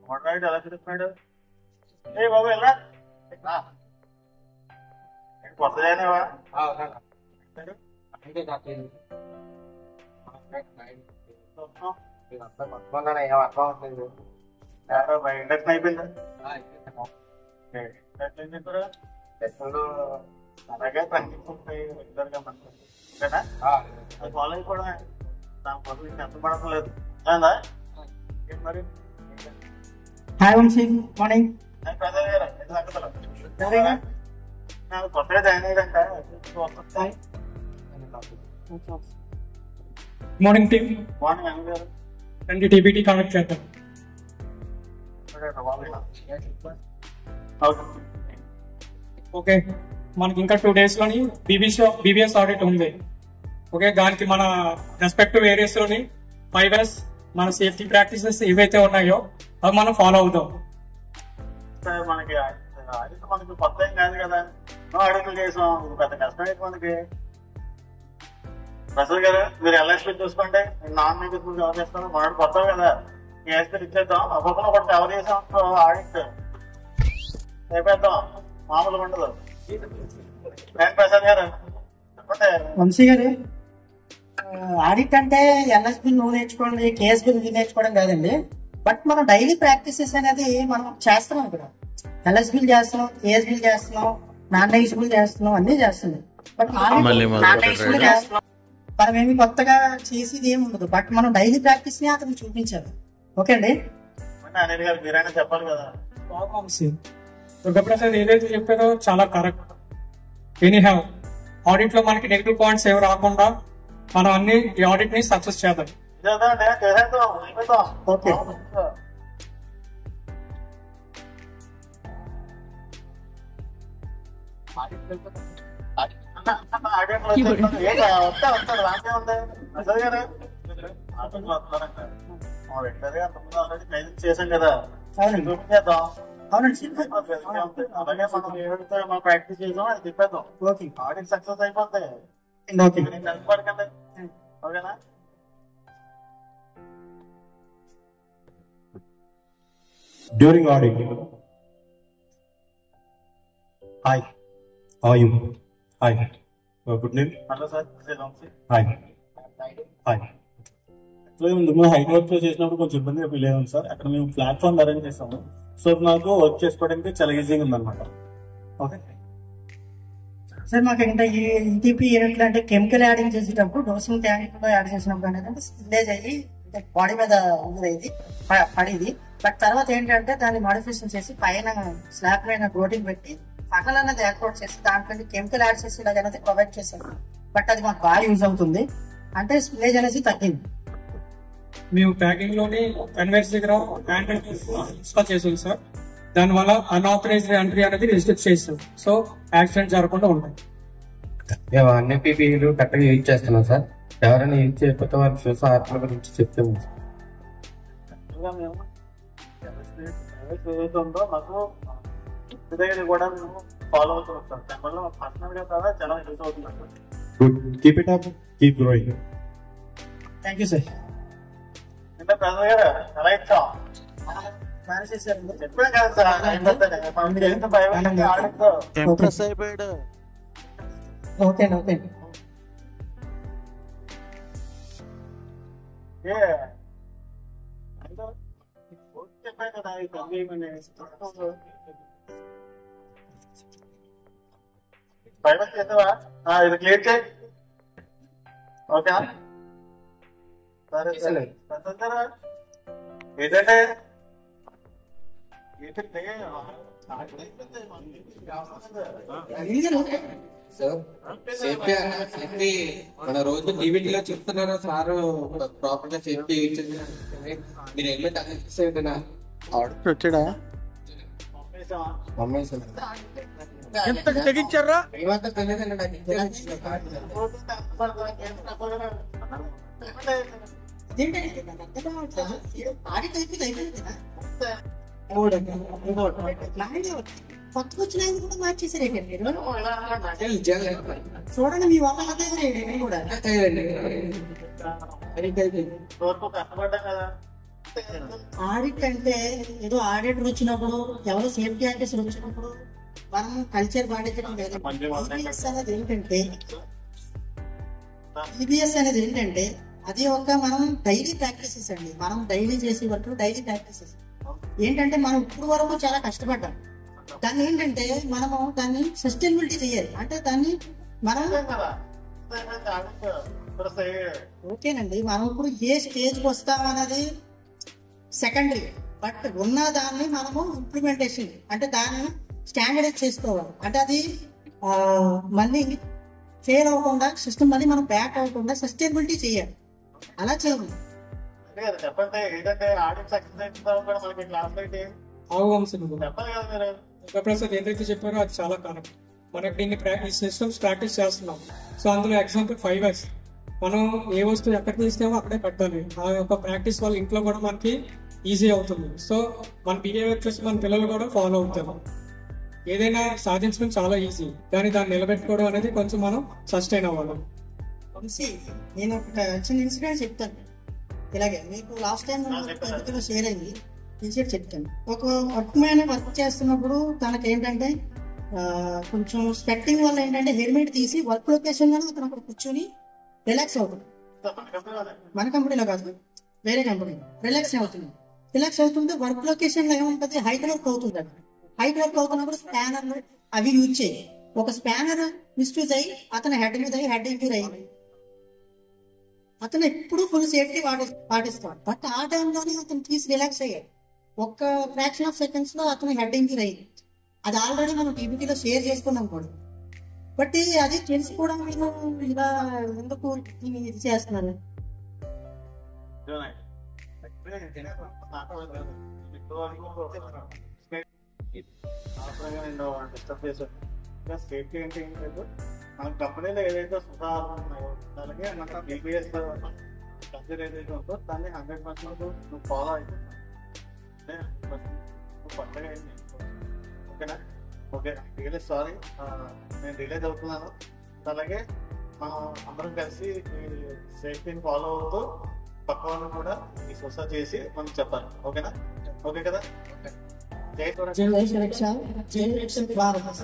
Motor ఎలా తిరుగుతున్నాడు? ఏ బాబు ఎలా కొత్తదేనావా? ఇండక్షన్ అయిపోయిందా? అలాగే పనిచేస్తుంటాయి రెగ్యులర్గా మనకు ఓకేనా? అది ఫాలో అయిపోవడమే, దానికోసం ఇంకా ఎంత పడలేదు మరి. Hi Vamshi, morning. నాకు కొత్తగా జాయిన్ అయ్యారంట. మార్నింగ్ టీమ్, మార్నింగ్ అన్న గారు రండి టీబీటీ కనెక్ట్ చేద్దాం. ఓకే, మనకి ఇంకా 2 days లోని బీబీఎస్ ఆడిట్ ఉంది. ఓకే, దానికి మన రెస్పెక్టివ్ ఏరియాస్ లోని 5S మన సేఫ్టీ ప్రాక్టీసెస్ ఏవైతే ఉన్నాయో అవి మనం ఫాలో అవుతాం. మనకి మనకి కొత్త ఏం కాదు కదా, అడుగులు చేసాం, పెద్ద కష్టం అయితే మనకి. ప్రసాద్ గారు మీరు ఎల్ఎస్పీ చూసుకోండి, నాన్ మీకు ఎవరు చేస్తాను మనకు కొత్త కదా, ఎస్పీ ఇచ్చేద్దాం. ఒక్కొక్కరు ఒకటి ఎవరు చేసాం ఆడిట్ అయిపోద్దాం, మామూలుగా ఉండదు. ప్రసాద్ గారు చెప్పండి. వంశీ గారు, ఆడిట్ అంటే ఎల్ఎస్పీ నువ్వు నేర్చుకోండి, కేఎస్పీ నువ్వు నేర్చుకోవడం కాదండి. బట్ మనం డైలీ ప్రాక్టీసెస్ అనేది మనం చేస్తున్నాం. ఇక్కడ ఎల్ఎస్పీలు చేస్తున్నాం, కేఎస్పీలు చేస్తున్నాం, నాన్ ఐస్బీలు చేస్తున్నాం, అన్ని చేస్తున్నాం. బట్ చేస్తున్నాం, మనం ఏమి కొత్తగా చేసేది ఏమి ఉండదు. బట్ మనం డైలీ ప్రాక్టీస్ ని అతను చూపించాలి. ఓకే అండి. అనిల్ గారు మీరైనా చెప్పాలి కదా. దుర్గాప్రసాద్ ఏదైతే చెప్పారో చాలా కరెక్ట్. ఎనీ హ్యావ్ ఆడిట్ లో మనకి నెగిటివ్ పాయింట్స్ ఏమి రాకుండా మనం అన్ని ఈ ఆడిట్ ని సక్సెస్ చేద్దాం. ఓకే, చేసాం కదా, చూపించేద్దాం. అలాగే మనం ఏదైతే మనం ప్రాక్టీస్ చేసాం అది చెప్పేద్దాం. ఆడిట్ సక్సెస్ అయిపోతాయి. పడకండి, ఓకేనా? During audit, hi, how are you? Hi, good name? Hello sir, Hi, hi. మేము హైట్ వర్క్ చేసినప్పుడు కొంచెం ఇబ్బందిగా ఫీల్ అయ్యాం సార్. అక్కడ మేము ప్లాట్ఫామ్ అరేంజ్ చేసాము. సో నాకు వర్క్ చేసుకోవడానికి చాలా ఈజీగా ఉందన్నమాట. ఓకే సార్, మాకు ఇంకా ఈ ఈటీపీ యూనిట్లు అంటే కెమికల్ యాడింగ్ చేసేటప్పుడు డోసింగ్ ట్యాంక్ లో యాడ్ చేసినప్పుడు అనేది స్పిల్లేజ్ అయ్యి బాడీ మీద ఇది పడేది. బట్ తర్వాత ఏంటంటే దాన్ని మోడిఫికేషన్ చేసి పైన స్లాబ్ పైన కోటింగ్ పెట్టి ఫనల్ అనేది ఏర్పాటు చేసి దాంట్లో కెమికల్ యాడ్ చేసి అనేది ప్రొవైడ్ చేశారు. బట్ అది మాకు బాగా యూజ్ అవుతుంది, అంటే స్పిల్లేజ్ అనేది తగ్గింది. మేము ప్యాకింగ్ లోని కన్వేర్స్ దగ్గర ఇన్స్టాల్ చేసాం సార్. దానివల్ల అన్ఆథరైజ్డ్ ఎంట్రీ అనేది రిస్ట్రిక్ట్ చేస్తాం. సో యాక్సిడెంట్ జరగకుండా ఉంటాయి. మేము అన్ని పీపీలు కరెక్ట్గా యూజ్ చేస్తున్నాం సార్. ఎవరైనా యూజ్ చేయకపోతే వాళ్ళకి చూసి ఆత్మ గురించి చెప్తాము సార్. ఏదైతుందో నాకు దగ్గర కూడా మేము ఫాలో అవుతున్నాం సార్. దానివల్ల పర్సనల్ గా కూడా చాలా యూజ్ అవుతుంది. Good, keep it up, keep growing. Thank you sir. అంటే ప్రసాద్ గారు ఎలా ఇచ్చాం చెప్పాను కదా సార్. అయిపోయాడు. Okay okay. చెప్పాను కదా పైన చేద్దావా? ఇది క్లియర్ చేయి. ఓకే సరే సరే. ఏంటంటే సేఫ్టీ మన రోజు టీవీలో చెప్తున్నారా సార్, ప్రాపర్ గా సేఫ్టీ మీరు హెల్మెట్ వచ్చాడా? తెగించారా? కొత్తగా వచ్చిన కూడా మార్చేసారండి మీరు. చూడండి మీ వాళ్ళ కూడా కష్టపడ్డా కదా, ఆడిట్ అంటే ఏదో ఆడిటర్ వచ్చినప్పుడు ఎవరో సేఫ్టీ ఆఫీసర్ వచ్చినప్పుడు మనం కల్చర్ పాటించడం లేదు. ఈబీఎస్ అనేది ఏంటంటే అది ఒక మనం డైలీ ప్రాక్టీసెస్ అండి. మనం డైలీ చేసే వర్క్ డైలీ ప్రాక్టీసెస్ ఏంటంటే మనం ఇప్పుడు వరకు చాలా కష్టపడ్డాం. దాన్ని ఏంటంటే మనము దాన్ని సస్టైనబిలిటీ చేయాలి. అంటే దాన్ని మనం ఓకేనండి, మనం ఇప్పుడు ఏ స్టేజ్కి వస్తామన్నది సెకండరీ. బట్ ఉన్న దాన్ని మనము ఇంప్లిమెంటేషన్ అంటే దాన్ని స్టాండర్డైజ్ చేసుకోవాలి. అంటే అది మళ్ళీ ఫెయిల్ అవ్వకుండా సిస్టమ్ మళ్ళీ మనం బ్యాక్ అవ్వకుండా సస్టైనబిలిటీ చేయాలి. అలా చేయాలి. చెప్పండి ఏంటంటే ఆడిట్ సక్సెస్ కూడా మనకి క్లాస్ చెప్పాలి కదా మీరు. ప్రసాద్ ఏదైతే చెప్పారో అది చాలా కరెక్ట్. మనకి దీన్ని ఈ సిస్టమ్స్ ప్రాక్టీస్ చేస్తున్నాం. సో అందులో ఎగ్జాంపుల్ 5S మనం ఏ వస్తువు ఎక్కడ తీసినామో అక్కడే పెట్టాలి. ఆ యొక్క ప్రాక్టీస్ వల్ల ఇంట్లో కూడా మనకి ఈజీ అవుతుంది. సో మన బిహేవియర్ చూసి మన పిల్లలు కూడా ఫాలో అవుతారు. ఏదైనా సాధించడం చాలా ఈజీ, కానీ దాన్ని నిలబెట్టుకోవడం అనేది కొంచెం మనం సస్టైన్ అవ్వాలి. నేను ఒక చిన్న ఇన్సిడెంట్ చెప్తాను. ఇలాగే మీకు లాస్ట్ టైం షేర్ అయ్యి ఇన్సిడెంట్ చెప్తాను. ఒక వర్క్ మ్యాన్ వర్క్ చేస్తున్నప్పుడు తనకి ఏంటంటే కొంచెం స్వెట్టింగ్ వల్ల ఏంటంటే హెల్మెట్ తీసి వర్క్ లొకేషన్ గానే అతను అక్కడ కూర్చొని రిలాక్స్ అవుతుంది. మన కంపెనీలో కాదు, వేరే కంపెనీ రిలాక్స్ అవుతుంది. రిలాక్స్ అవుతుంటే వర్క్ లొకేషన్ లో ఏముంటుంది, హైట్ వర్క్ అవుతుంది. హైట్ వర్క్ అవుతున్నప్పుడు స్పానర్ అవి యూజ్ చేయి. ఒక స్పానర్ మిస్యూజ్ అయ్యి అతను హెడ్ మీద అయ్యి హెడ్ ఇంజూర్ అయ్యింది. అతను ఎప్పుడు ఫుల్ సేఫ్టీ పాటిస్తాడు. బట్ ఆ టైంలోనే అతను తీసి రిలాక్స్ అయ్యాడు. ఒక్క ఫ్రాక్షన్ ఆఫ్ సెకండ్స్ లో అతను హెడ్ ఇంజూర్ అయ్యింది. అది ఆల్రెడీ మనం టీబీటీలో షేర్ చేసుకున్నాం కూడా. బట్ అది తెలిసి కూడా మీరు ఇలా ఎందుకు ఇది చేస్తున్నారు? డిస్టర్బ్ చేశాను. సేఫ్టీ అంటే ఏం లేదు, మన కంపెనీలో ఏదైతే సుధారణ ఉన్నాయో అలాగే మన ఈబీఎస్ కల్చర్ ఏదైతే ఉందో దాన్ని 100% నువ్వు ఫాలో అవుతుంది. నువ్వు కొత్తగా ఏం చేసుకోవాలి. ఓకేనా? ఓకే, రియలీ సారీ, నేను రిలీజ్ అవుతున్నాను. అలాగే మనం అందరం కలిసి ఈ సేఫ్టీని ఫాలో అవుతూ పక్క వాళ్ళని కూడా ఈ సొసైటీ చేసి మనం చెప్పాలి. ఓకేనా? ఓకే కదా? జై జై సురక్ష, జై భారత్.